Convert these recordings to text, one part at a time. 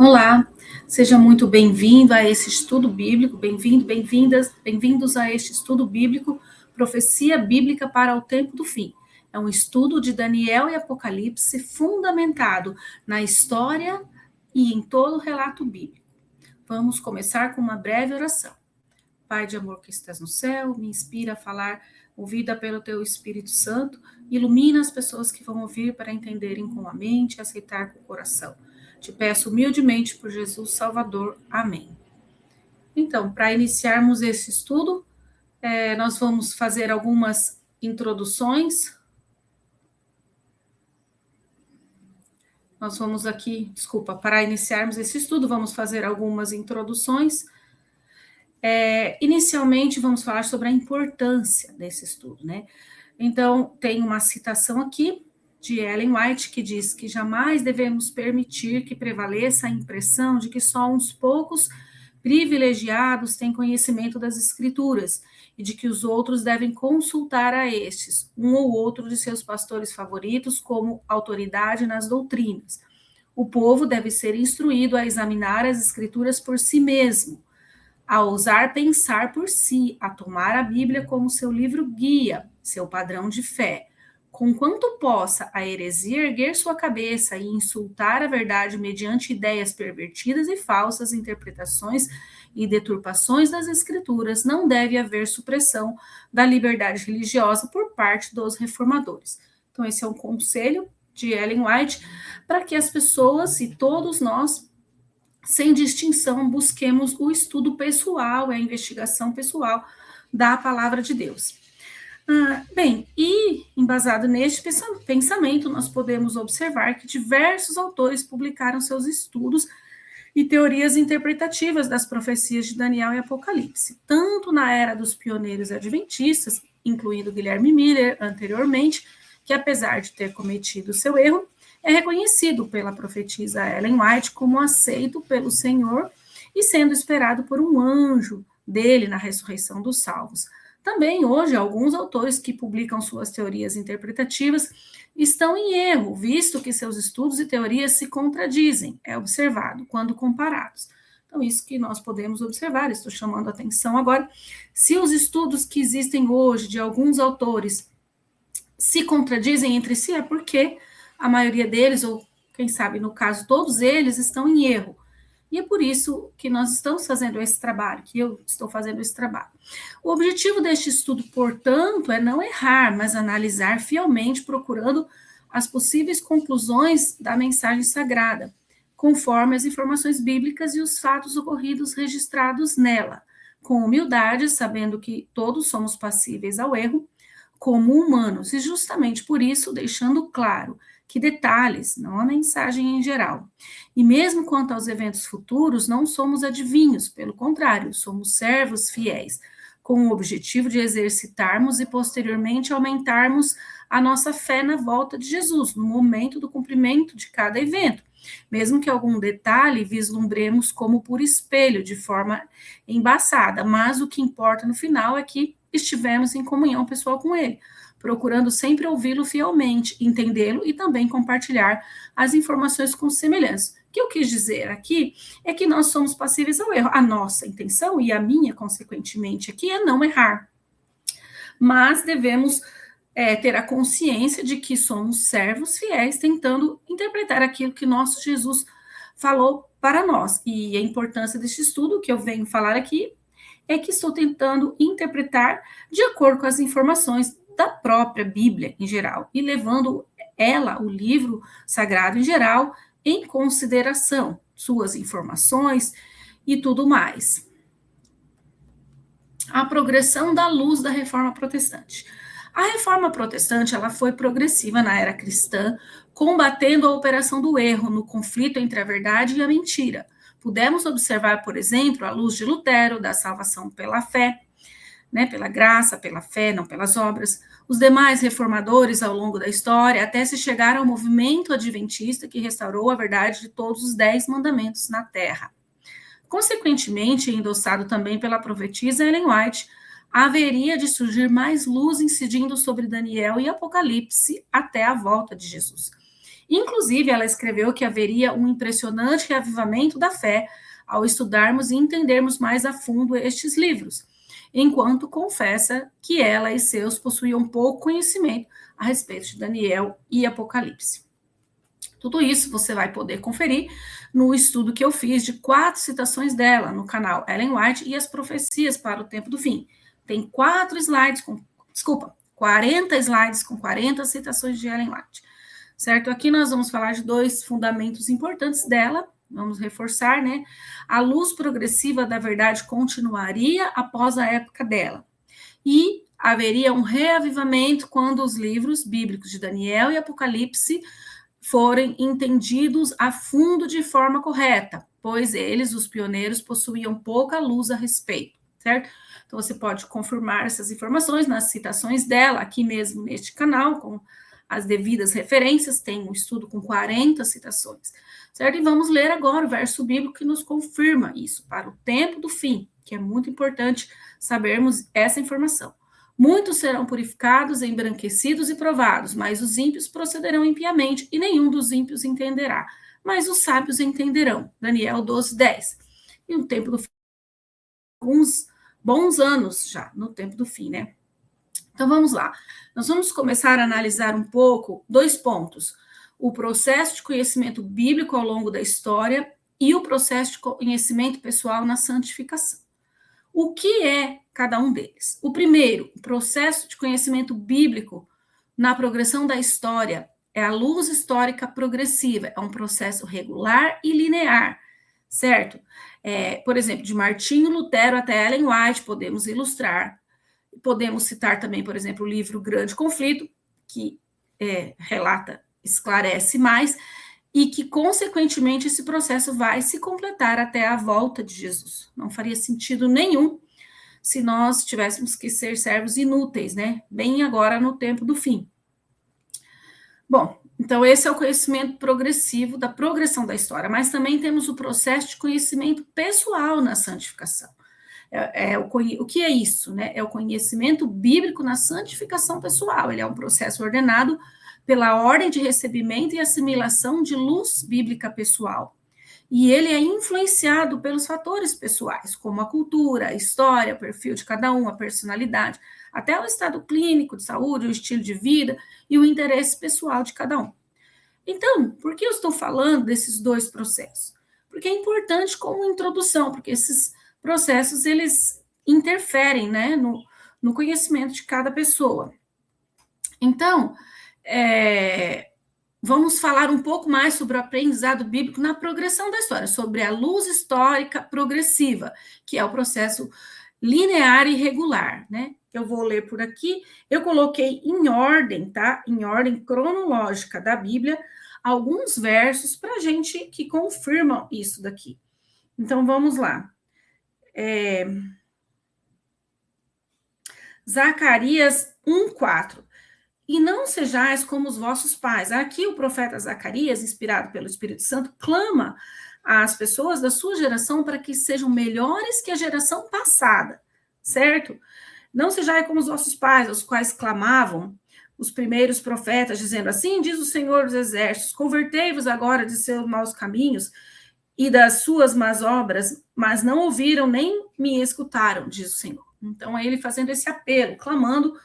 Olá, seja muito bem-vindo a esse estudo bíblico, bem-vindos a este estudo bíblico, Profecia Bíblica para o Tempo do Fim. É um estudo de Daniel e Apocalipse fundamentado na história e em todo o relato bíblico. Vamos começar com uma breve oração. Pai de amor que estás no céu, me inspira a falar, movida pelo teu Espírito Santo, ilumina as pessoas que vão ouvir para entenderem com a mente e aceitar com o coração. Te peço humildemente por Jesus Salvador. Amém. Então, para iniciarmos esse estudo, nós vamos fazer algumas introduções. Para iniciarmos esse estudo, vamos fazer algumas introduções. Inicialmente, vamos falar sobre a importância desse estudo, né? Então, tem uma citação aqui de Ellen White, que diz que jamais devemos permitir que prevaleça a impressão de que só uns poucos privilegiados têm conhecimento das Escrituras e de que os outros devem consultar a estes, um ou outro de seus pastores favoritos, como autoridade nas doutrinas. O povo deve ser instruído a examinar as Escrituras por si mesmo, a ousar pensar por si, a tomar a Bíblia como seu livro guia, seu padrão de fé. Conquanto possa a heresia erguer sua cabeça e insultar a verdade mediante ideias pervertidas e falsas interpretações e deturpações das Escrituras, não deve haver supressão da liberdade religiosa por parte dos reformadores. Então, esse é um conselho de Ellen White para que as pessoas e todos nós, sem distinção, busquemos o estudo pessoal, a investigação pessoal da palavra de Deus. Embasado neste pensamento, nós podemos observar que diversos autores publicaram seus estudos e teorias interpretativas das profecias de Daniel e Apocalipse, tanto na era dos pioneiros adventistas, incluindo Guilherme Miller anteriormente, que apesar de ter cometido seu erro, é reconhecido pela profetisa Ellen White como aceito pelo Senhor e sendo esperado por um anjo dele na ressurreição dos salvos. Também, hoje, alguns autores que publicam suas teorias interpretativas estão em erro, visto que seus estudos e teorias se contradizem, é observado quando comparados. Então, isso que nós podemos observar, estou chamando a atenção agora. Se os estudos que existem hoje de alguns autores se contradizem entre si, é porque a maioria deles, ou quem sabe, no caso, todos eles estão em erro. E é por isso que nós estamos fazendo esse trabalho, que eu estou fazendo esse trabalho. O objetivo deste estudo, portanto, é não errar, mas analisar fielmente, procurando as possíveis conclusões da mensagem sagrada, conforme as informações bíblicas e os fatos ocorridos registrados nela, com humildade, sabendo que todos somos passíveis ao erro, como humanos, e justamente por isso deixando claro que detalhes, não a mensagem em geral. E mesmo quanto aos eventos futuros, não somos adivinhos, pelo contrário, somos servos fiéis, com o objetivo de exercitarmos e posteriormente aumentarmos a nossa fé na volta de Jesus, no momento do cumprimento de cada evento, mesmo que algum detalhe vislumbremos como por espelho, de forma embaçada, mas o que importa no final é que estivemos em comunhão pessoal com ele, procurando sempre ouvi-lo fielmente, entendê-lo e também compartilhar as informações com semelhantes. O que eu quis dizer aqui é que nós somos passíveis ao erro. A nossa intenção, e a minha, consequentemente, aqui é não errar. Mas devemos ter a consciência de que somos servos fiéis, tentando interpretar aquilo que nosso Jesus falou para nós. E a importância desse estudo, que eu venho falar aqui, é que estou tentando interpretar de acordo com as informações da própria Bíblia em geral, e levando ela, o livro sagrado em geral, em consideração, suas informações e tudo mais. A progressão da luz da Reforma Protestante. A Reforma Protestante, ela foi progressiva na era cristã, combatendo a operação do erro no conflito entre a verdade e a mentira. Pudemos observar, por exemplo, a luz de Lutero, da salvação pela fé, né, pela graça, pela fé, não pelas obras, os demais reformadores ao longo da história, até se chegar ao movimento adventista que restaurou a verdade de todos os 10 mandamentos na Terra. Consequentemente, endossado também pela profetisa Ellen White, haveria de surgir mais luz incidindo sobre Daniel e Apocalipse até a volta de Jesus. Inclusive, ela escreveu que haveria um impressionante reavivamento da fé ao estudarmos e entendermos mais a fundo estes livros, enquanto confessa que ela e seus possuíam pouco conhecimento a respeito de Daniel e Apocalipse. Tudo isso você vai poder conferir no estudo que eu fiz de 4 citações dela no canal Ellen White e as profecias para o tempo do fim. Tem 40 slides com 40 citações de Ellen White. Certo? Aqui nós vamos falar de 2 fundamentos importantes dela. Vamos reforçar, né? A luz progressiva da verdade continuaria após a época dela. E haveria um reavivamento quando os livros bíblicos de Daniel e Apocalipse forem entendidos a fundo de forma correta, pois eles, os pioneiros, possuíam pouca luz a respeito, certo? Então, você pode confirmar essas informações nas citações dela, aqui mesmo neste canal, com as devidas referências, tem um estudo com 40 citações, certo? E vamos ler agora o verso bíblico que nos confirma isso, para o tempo do fim, que é muito importante sabermos essa informação. Muitos serão purificados, embranquecidos e provados, mas os ímpios procederão impiamente, e nenhum dos ímpios entenderá. Mas os sábios entenderão. Daniel 12, 10. E o tempo do fim, alguns bons anos já, no tempo do fim, né? Então, vamos lá. Nós vamos começar a analisar um pouco 2 pontos. O processo de conhecimento bíblico ao longo da história e o processo de conhecimento pessoal na santificação. O que é cada um deles? O primeiro, o processo de conhecimento bíblico na progressão da história é a luz histórica progressiva, é um processo regular e linear, certo? Por exemplo, de Martinho Lutero até Ellen White, podemos ilustrar. Podemos citar também, por exemplo, o livro Grande Conflito, que relata, esclarece mais, e que, consequentemente, esse processo vai se completar até a volta de Jesus. Não faria sentido nenhum se nós tivéssemos que ser servos inúteis, né? Bem agora no tempo do fim. Bom, então esse é o conhecimento progressivo da progressão da história, mas também temos o processo de conhecimento pessoal na santificação. O que é isso, né? É o conhecimento bíblico na santificação pessoal. Ele é um processo ordenado pela ordem de recebimento e assimilação de luz bíblica pessoal. E ele é influenciado pelos fatores pessoais, como a cultura, a história, o perfil de cada um, a personalidade, até o estado clínico de saúde, o estilo de vida e o interesse pessoal de cada um. Então, por que eu estou falando desses 2 processos? Porque é importante como introdução, porque esses processos, eles interferem, né, no conhecimento de cada pessoa. Então, vamos falar um pouco mais sobre o aprendizado bíblico na progressão da história, sobre a luz histórica progressiva, que é o processo linear e regular, né? Eu vou ler por aqui. Eu coloquei em ordem, tá? Em ordem cronológica da Bíblia, alguns versos para a gente que confirmam isso daqui. Então, vamos lá. Zacarias 1:4. E não sejais como os vossos pais. Aqui o profeta Zacarias, inspirado pelo Espírito Santo, clama às pessoas da sua geração para que sejam melhores que a geração passada, certo? Não sejais como os vossos pais, os quais clamavam, os primeiros profetas, dizendo assim, diz o Senhor dos Exércitos, convertei-vos agora de seus maus caminhos e das suas más obras, mas não ouviram nem me escutaram, diz o Senhor. Então, é ele fazendo esse apelo, clamando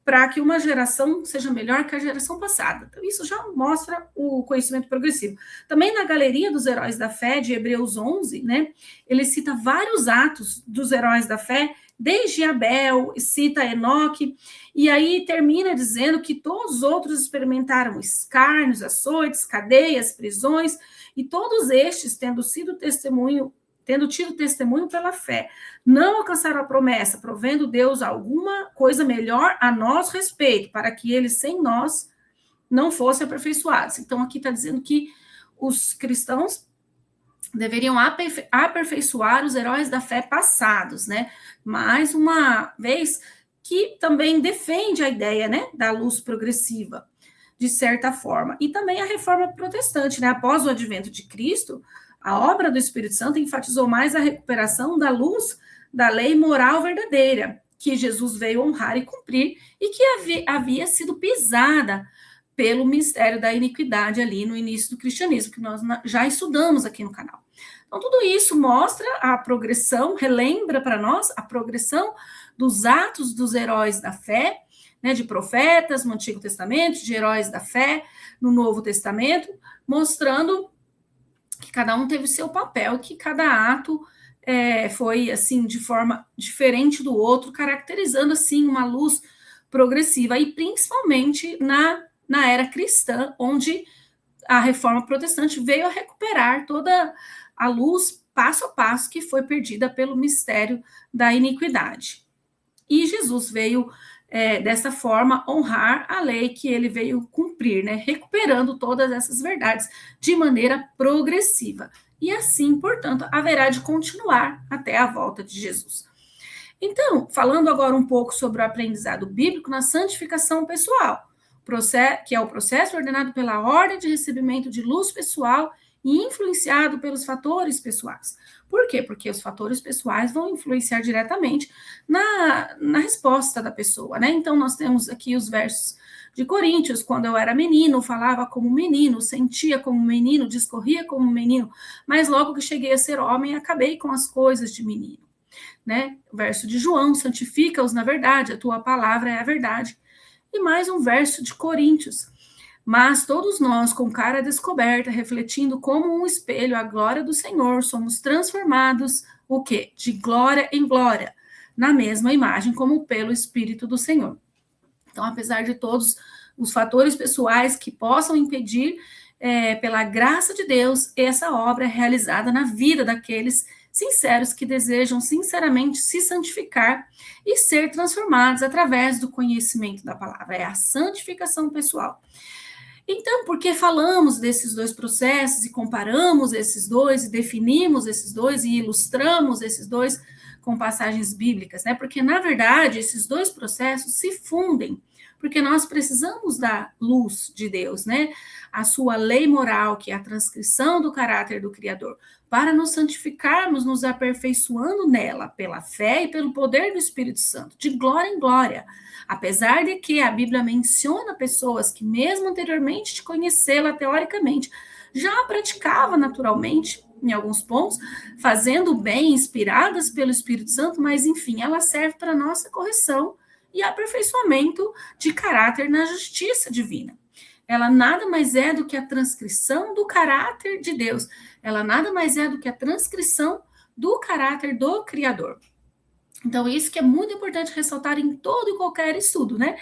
para que uma geração seja melhor que a geração passada. Então, isso já mostra o conhecimento progressivo. Também na galeria dos heróis da fé, de Hebreus 11, né, ele cita vários atos dos heróis da fé, desde Abel, cita Enoque, e aí termina dizendo que todos os outros experimentaram escárnios, açoites, cadeias, prisões, e todos estes, tendo tido testemunho pela fé, não alcançaram a promessa, provendo Deus alguma coisa melhor a nosso respeito, para que eles sem nós não fossem aperfeiçoados. Então, aqui está dizendo que os cristãos deveriam aperfeiçoar os heróis da fé passados, né? Mais uma vez, que também defende a ideia, né, da luz progressiva, de certa forma. E também a reforma protestante, né? Após o advento de Cristo, a obra do Espírito Santo enfatizou mais a recuperação da luz da lei moral verdadeira, que Jesus veio honrar e cumprir, e que havia sido pisada pelo mistério da iniquidade ali no início do cristianismo, que nós já estudamos aqui no canal. Então, tudo isso mostra a progressão, relembra para nós a progressão dos atos dos heróis da fé, né, de profetas no Antigo Testamento, de heróis da fé no Novo Testamento, mostrando que cada um teve o seu papel, que cada ato foi, assim, de forma diferente do outro, caracterizando, assim, uma luz progressiva, e principalmente na era cristã, onde a reforma protestante veio a recuperar toda a luz, passo a passo, que foi perdida pelo mistério da iniquidade. E Jesus veio, dessa forma, honrar a lei que ele veio cumprir, né? Recuperando todas essas verdades de maneira progressiva. E assim, portanto, haverá de continuar até a volta de Jesus. Então, falando agora um pouco sobre o aprendizado bíblico na santificação pessoal, que é o processo ordenado pela ordem de recebimento de luz pessoal e influenciado pelos fatores pessoais. Por quê? Porque os fatores pessoais vão influenciar diretamente na resposta da pessoa, né? Então, nós temos aqui os versos de Coríntios: quando eu era menino, falava como menino, sentia como menino, discorria como menino, mas logo que cheguei a ser homem, acabei com as coisas de menino. Né? O verso de João: santifica-os na verdade, a tua palavra é a verdade. E mais um verso de Coríntios: mas todos nós, com cara descoberta, refletindo como um espelho a glória do Senhor, somos transformados, o quê? De glória em glória, na mesma imagem, como pelo Espírito do Senhor. Então, apesar de todos os fatores pessoais que possam impedir, pela graça de Deus, essa obra é realizada na vida daqueles sinceros que desejam sinceramente se santificar e ser transformados através do conhecimento da palavra. É a santificação pessoal. Então, por que falamos desses dois processos e comparamos esses dois e definimos esses dois e ilustramos esses dois com passagens bíblicas, né? Porque, na verdade, esses dois processos se fundem, porque nós precisamos da luz de Deus, né? A sua lei moral, que é a transcrição do caráter do Criador, para nos santificarmos, nos aperfeiçoando nela, pela fé e pelo poder do Espírito Santo, de glória em glória. Apesar de que a Bíblia menciona pessoas que, mesmo anteriormente de conhecê-la teoricamente, já praticava naturalmente, em alguns pontos, fazendo o bem, inspiradas pelo Espírito Santo, mas, enfim, ela serve para nossa correção e aperfeiçoamento de caráter na justiça divina. Ela nada mais é do que a transcrição do caráter de Deus. Ela nada mais é do que a transcrição do caráter do Criador. Então, isso que é muito importante ressaltar em todo e qualquer estudo, né?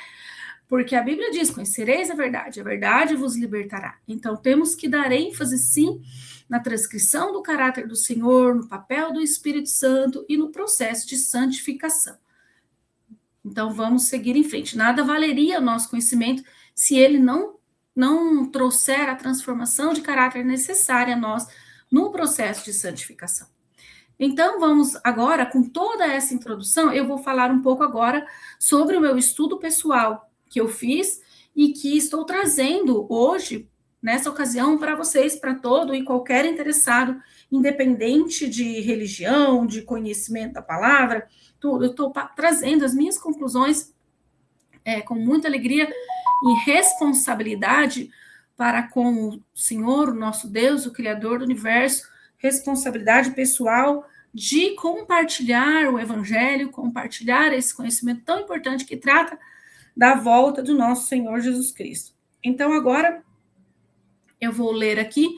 Porque a Bíblia diz: conhecereis a verdade vos libertará. Então, temos que dar ênfase, sim, na transcrição do caráter do Senhor, no papel do Espírito Santo e no processo de santificação. Então, vamos seguir em frente. Nada valeria o nosso conhecimento se ele não trouxer a transformação de caráter necessária a nós no processo de santificação. Então, vamos agora, com toda essa introdução, eu vou falar um pouco agora sobre o meu estudo pessoal que eu fiz e que estou trazendo hoje, nessa ocasião, para vocês, para todo e qualquer interessado, independente de religião, de conhecimento da palavra, tudo. Eu estou trazendo as minhas conclusões com muita alegria e responsabilidade para com o Senhor, o nosso Deus, o Criador do universo, responsabilidade pessoal de compartilhar o Evangelho, compartilhar esse conhecimento tão importante que trata da volta do nosso Senhor Jesus Cristo. Então, agora, eu vou ler aqui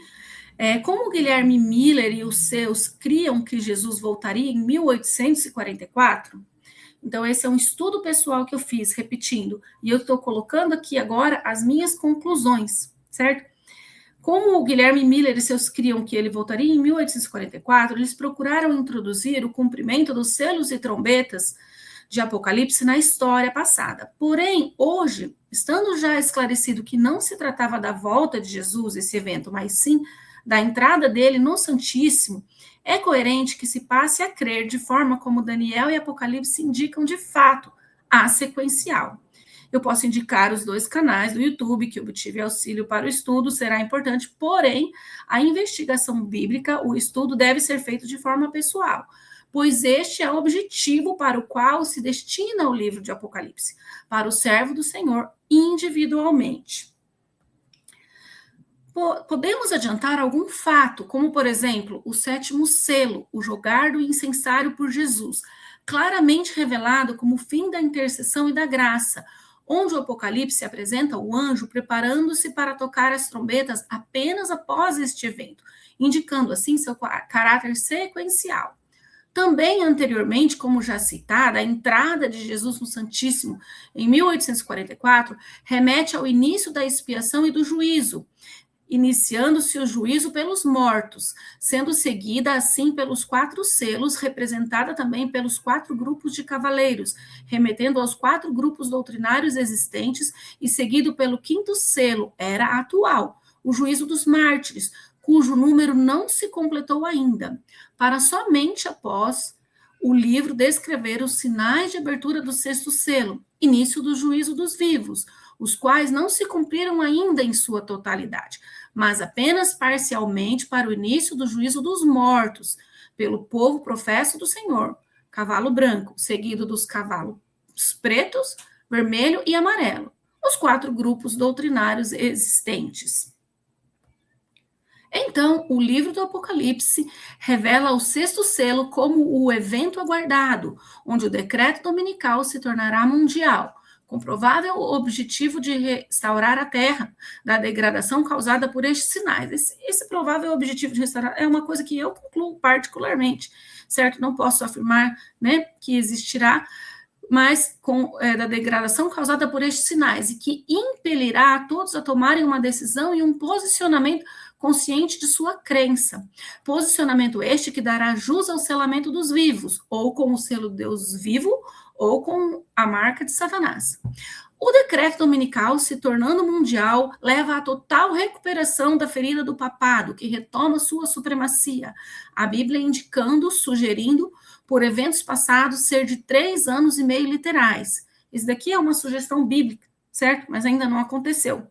como Guilherme Miller e os seus criam que Jesus voltaria em 1844. Então, esse é um estudo pessoal que eu fiz, repetindo, e eu estou colocando aqui agora as minhas conclusões, certo? Como o Guilherme Miller e seus criam que ele voltaria em 1844, eles procuraram introduzir o cumprimento dos selos e trombetas de Apocalipse na história passada. Porém, hoje, estando já esclarecido que não se tratava da volta de Jesus, esse evento, mas sim da entrada dele no Santíssimo, é coerente que se passe a crer de forma como Daniel e Apocalipse indicam de fato a sequencial. Eu posso indicar os dois canais do YouTube que obtive auxílio para o estudo, será importante, porém, a investigação bíblica, o estudo deve ser feito de forma pessoal, pois este é o objetivo para o qual se destina o livro de Apocalipse, para o servo do Senhor individualmente. Podemos adiantar algum fato, como, por exemplo, o sétimo selo, o jogar do incensário por Jesus, claramente revelado como o fim da intercessão e da graça, onde o Apocalipse apresenta o anjo preparando-se para tocar as trombetas apenas após este evento, indicando assim seu caráter sequencial. Também anteriormente, como já citada, a entrada de Jesus no Santíssimo em 1844 remete ao início da expiação e do juízo, iniciando-se o juízo pelos mortos, sendo seguida assim pelos 4 selos, representada também pelos 4 grupos de cavaleiros, remetendo aos 4 grupos doutrinários existentes, e seguido pelo 5º selo, era atual, o juízo dos mártires, cujo número não se completou ainda, para somente após o livro descrever os sinais de abertura do 6º selo, início do juízo dos vivos, os quais não se cumpriram ainda em sua totalidade, mas apenas parcialmente para o início do juízo dos mortos, pelo povo professo do Senhor, cavalo branco, seguido dos cavalos pretos, vermelho e amarelo, os 4 grupos doutrinários existentes. Então, o livro do Apocalipse revela o 6º selo como o evento aguardado, onde o decreto dominical se tornará mundial, com provável objetivo de restaurar a terra da degradação causada por estes sinais. Esse provável objetivo de restaurar é uma coisa que eu concluo particularmente, certo? Não posso afirmar, né, que existirá, mas da degradação causada por estes sinais, e que impelirá a todos a tomarem uma decisão e um posicionamento consciente de sua crença. Posicionamento este que dará jus ao selamento dos vivos, ou com o selo de Deus vivo, ou com a marca de Satanás. O decreto dominical, se tornando mundial, leva à total recuperação da ferida do papado, que retoma sua supremacia. A Bíblia indicando, sugerindo, por eventos passados, ser de 3 anos e meio literais. Isso daqui é uma sugestão bíblica, certo? Mas ainda não aconteceu.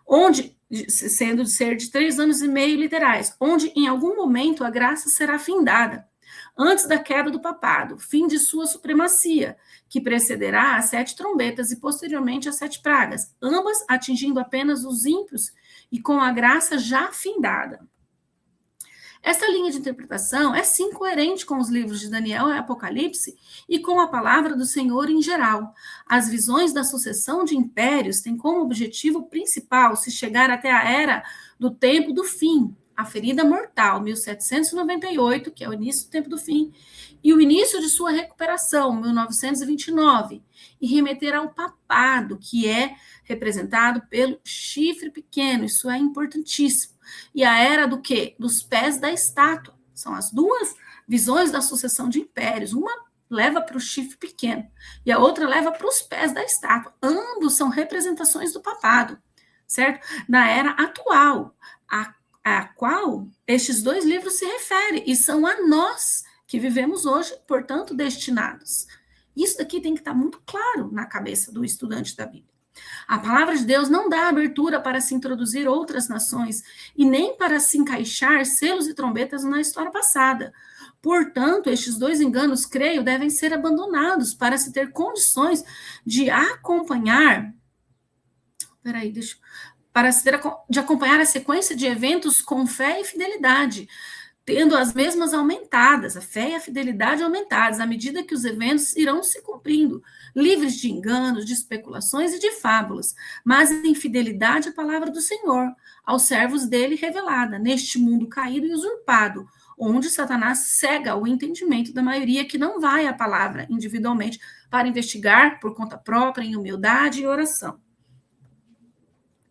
Onde, sendo de ser de 3 anos e meio literais, onde em algum momento a graça será findada, antes da queda do papado, fim de sua supremacia, que precederá as 7 trombetas e posteriormente as 7 pragas, ambas atingindo apenas os ímpios e com a graça já findada. Essa linha de interpretação é sim coerente com os livros de Daniel e Apocalipse e com a palavra do Senhor em geral. As visões da sucessão de impérios têm como objetivo principal se chegar até a era do tempo do fim, a ferida mortal, 1798, que é o início do tempo do fim, e o início de sua recuperação, 1929, e remeter ao papado, que é representado pelo chifre pequeno, isso é importantíssimo. E a era do quê? Dos pés da estátua. São as duas visões da sucessão de impérios. Uma leva para o chifre pequeno e a outra leva para os pés da estátua. Ambos são representações do papado, certo? Na era atual, a qual estes 2 livros se referem, e são a nós que vivemos hoje, portanto, destinados. Isso daqui tem que estar muito claro na cabeça do estudante da Bíblia. A palavra de Deus não dá abertura para se introduzir outras nações e nem para se encaixar selos e trombetas na história passada. Portanto, estes 2 enganos, creio, devem ser abandonados para se ter condições de acompanhar. De acompanhar a sequência de eventos com fé e fidelidade, tendo as mesmas aumentadas, a fé e a fidelidade aumentadas, à medida que os eventos irão se cumprindo, livres de enganos, de especulações e de fábulas, mas em fidelidade à palavra do Senhor, aos servos dele revelada, neste mundo caído e usurpado, onde Satanás cega o entendimento da maioria que não vai à palavra individualmente para investigar por conta própria, em humildade e oração.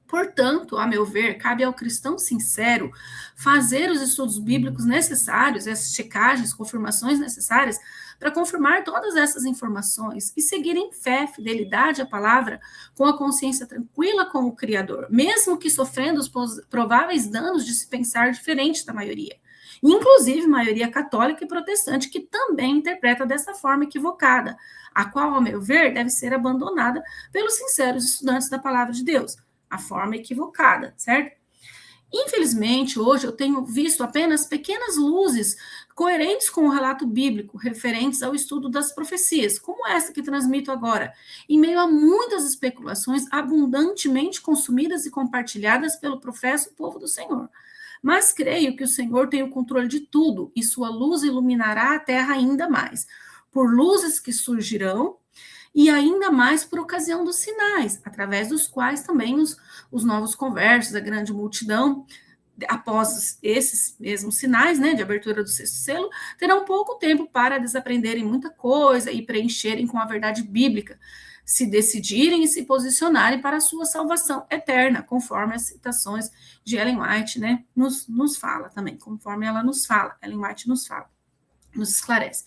Portanto, a meu ver, cabe ao cristão sincero fazer os estudos bíblicos necessários, essas checagens, confirmações necessárias, para confirmar todas essas informações e seguir em fé, fidelidade à palavra, com a consciência tranquila com o Criador, mesmo que sofrendo os prováveis danos de se pensar diferente da maioria. Inclusive, maioria católica e protestante, que também interpreta dessa forma equivocada, a qual, ao meu ver, deve ser abandonada pelos sinceros estudantes da palavra de Deus. A forma equivocada, certo? Infelizmente, hoje eu tenho visto apenas pequenas luzes coerentes com o relato bíblico, referentes ao estudo das profecias, como essa que transmito agora, em meio a muitas especulações abundantemente consumidas e compartilhadas pelo professo povo do Senhor. Mas creio que o Senhor tem o controle de tudo e sua luz iluminará a terra ainda mais, por luzes que surgirão e ainda mais por ocasião dos sinais, através dos quais também os novos conversos, a grande multidão, após esses mesmos sinais, né, de abertura do sexto selo, terão pouco tempo para desaprenderem muita coisa e preencherem com a verdade bíblica, se decidirem e se posicionarem para a sua salvação eterna, conforme as citações de Ellen White, né, nos fala também, conforme ela nos fala, Ellen White nos fala, nos esclarece.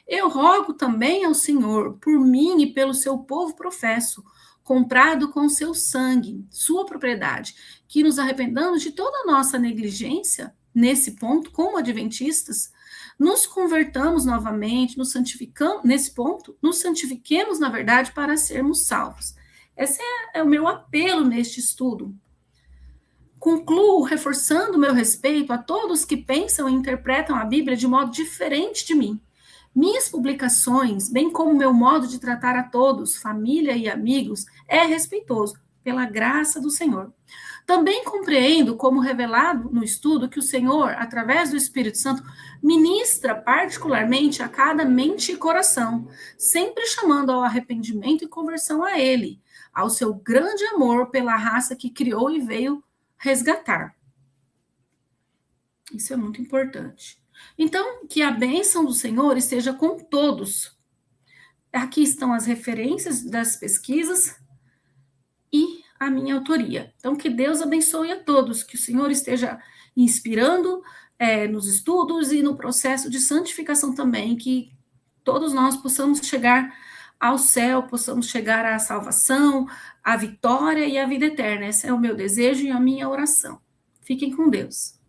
Eu rogo também ao Senhor, por mim e pelo seu povo professo, comprado com seu sangue, sua propriedade, que nos arrependamos de toda a nossa negligência nesse ponto, como adventistas, nos convertamos novamente, nos santificamos, nesse ponto, nos santifiquemos, na verdade, para sermos salvos. Esse é o meu apelo neste estudo. Concluo reforçando meu respeito a todos que pensam e interpretam a Bíblia de modo diferente de mim. Minhas publicações, bem como meu modo de tratar a todos, família e amigos, é respeitoso, pela graça do Senhor. Também compreendo, como revelado no estudo, que o Senhor, através do Espírito Santo, ministra particularmente a cada mente e coração, sempre chamando ao arrependimento e conversão a Ele, ao seu grande amor pela raça que criou e veio resgatar. Isso é muito importante. Então, que a bênção do Senhor esteja com todos. Aqui estão as referências das pesquisas e a minha autoria. Então, que Deus abençoe a todos, que o Senhor esteja inspirando nos estudos e no processo de santificação também, que todos nós possamos chegar ao céu, possamos chegar à salvação, à vitória e à vida eterna. Esse é o meu desejo e a minha oração. Fiquem com Deus.